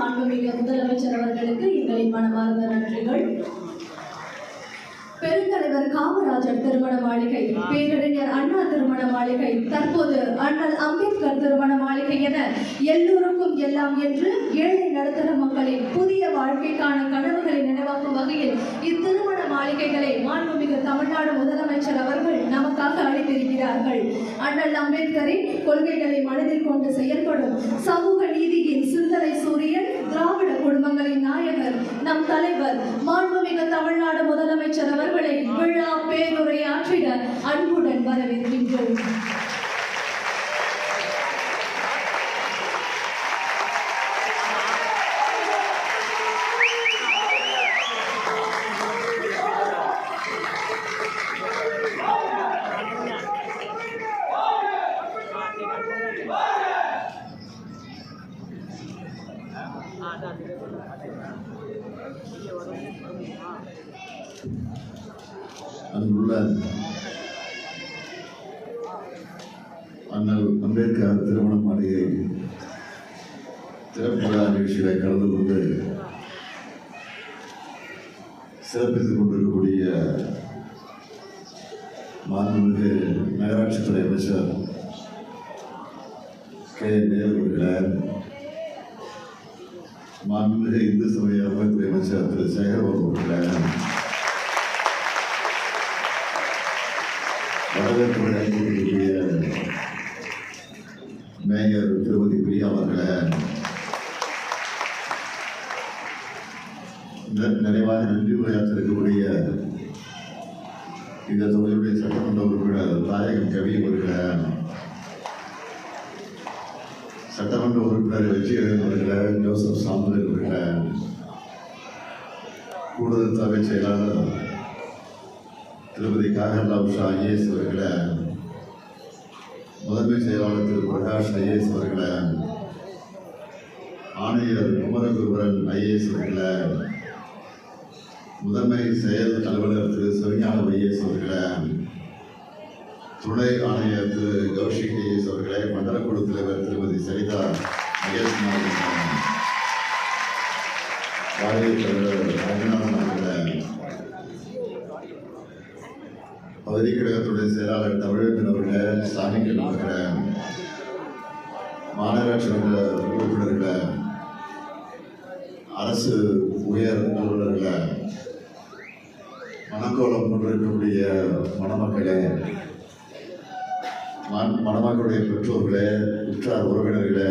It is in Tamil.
மாண்புமிகு முதலமைச்சர் அவர்களுக்கு எங்களின் மனமார்ந்த நன்றிகள். பெருந்தலைவர் காமராஜர் திருமண மாளிகை, பேரறிஞர் அண்ணா திருமண மாளிகை, தற்போது அண்ணல் அம்பேத்கர் திருமண மாளிகை என எல்லோருக்கும் எல்லாம் என்று ஏழை நடுத்தர மக்களின் புதிய வாழ்க்கைக்கான கனவுகளை நினைவாக்கும் வகையில் இத்திருமண மாளிகைகளை மாண்புமிகு தமிழ்நாடு முதலமைச்சர் அவர்கள் நமக்காக அளித்திருக்கிறார்கள். அண்ணல் அம்பேத்கரின் கொள்கைகளை மனதில் கொண்டு செயல்படும் சமூக நீதியின் சிந்தனை சூரியன், திராவிட குடும்பங்களின் நாயகர், நம் தலைவர் மாண்புமிகு தமிழ்நாடு முதலமைச்சர் அவர்களை விழா பேருரையாற்றிட அன்புடன் வரவேற்கின்றோம். அங்குள்ள அண்ணல் அம்பேத்கர் திருமண மாளிகை திறப்பு விழா நிகழ்ச்சிகளை கலந்து கொண்டு சிறப்பித்துக் கொண்டிருக்கக்கூடிய மாண்புமிகு நகராட்சித்துறை அமைச்சர் கே நேரு அவர்களே, மாண்புமிகு இந்து சமய அறநிலையத்துறை அமைச்சர் திரு சேகர்பாபு அவர்களே, வரவேற்புரை அளிக்கக்கூடிய மேயர் திருமதி பிரியா அவர்களே, நிறைவாக நன்றி உரையாற்றிருக்கக்கூடிய இந்த தொகுதியுடைய சட்டமன்ற உறுப்பினர் தாயகம் கவி அவர்களே, சட்டமன்ற உறுப்பினர் வெற்றியரன் அவர்களே, ஜோசப் சாமுவேல் அவர்களே, கூடுதல் தலைமை செயலாளர் திருமதி காகர்லா உஷா ஐஏஎஸ் அவர்களே, முதன்மை செயலாளர் திரு பிரகாஷ் ஐஏஎஸ் அவர்களே, ஆணையர் குமரகுருவரன் ஐஏஎஸ் அவர்களே, முதன்மை செயல் அலுவலர் திரு சிவஞானம் ஐஏஎஸ் அவர்களே, துணை ஆணையர் திரு கௌஷிக் ஐஏஎஸ் அவர்களே, மண்டல குழு தலைவர் திருமதி சரிதா மகேஷ்குமார் வாரிய தலைவர் ரங்கநாதன் அவர்களே, பகுதி கழகத்துடைய செயலாளர் தமிழகத்தின் அவர்களே, சாமிக்கன் அவர்களே, மாநகராட்சி மன்ற உறுப்பினர்களே, அரசு உயர் அலுவலர்களே, மணக்கோலம் கொண்டிருக்கக்கூடிய மணமக்களே, மணமக்களுடைய பெற்றோர்களே, உற்றார் உறவினர்களே,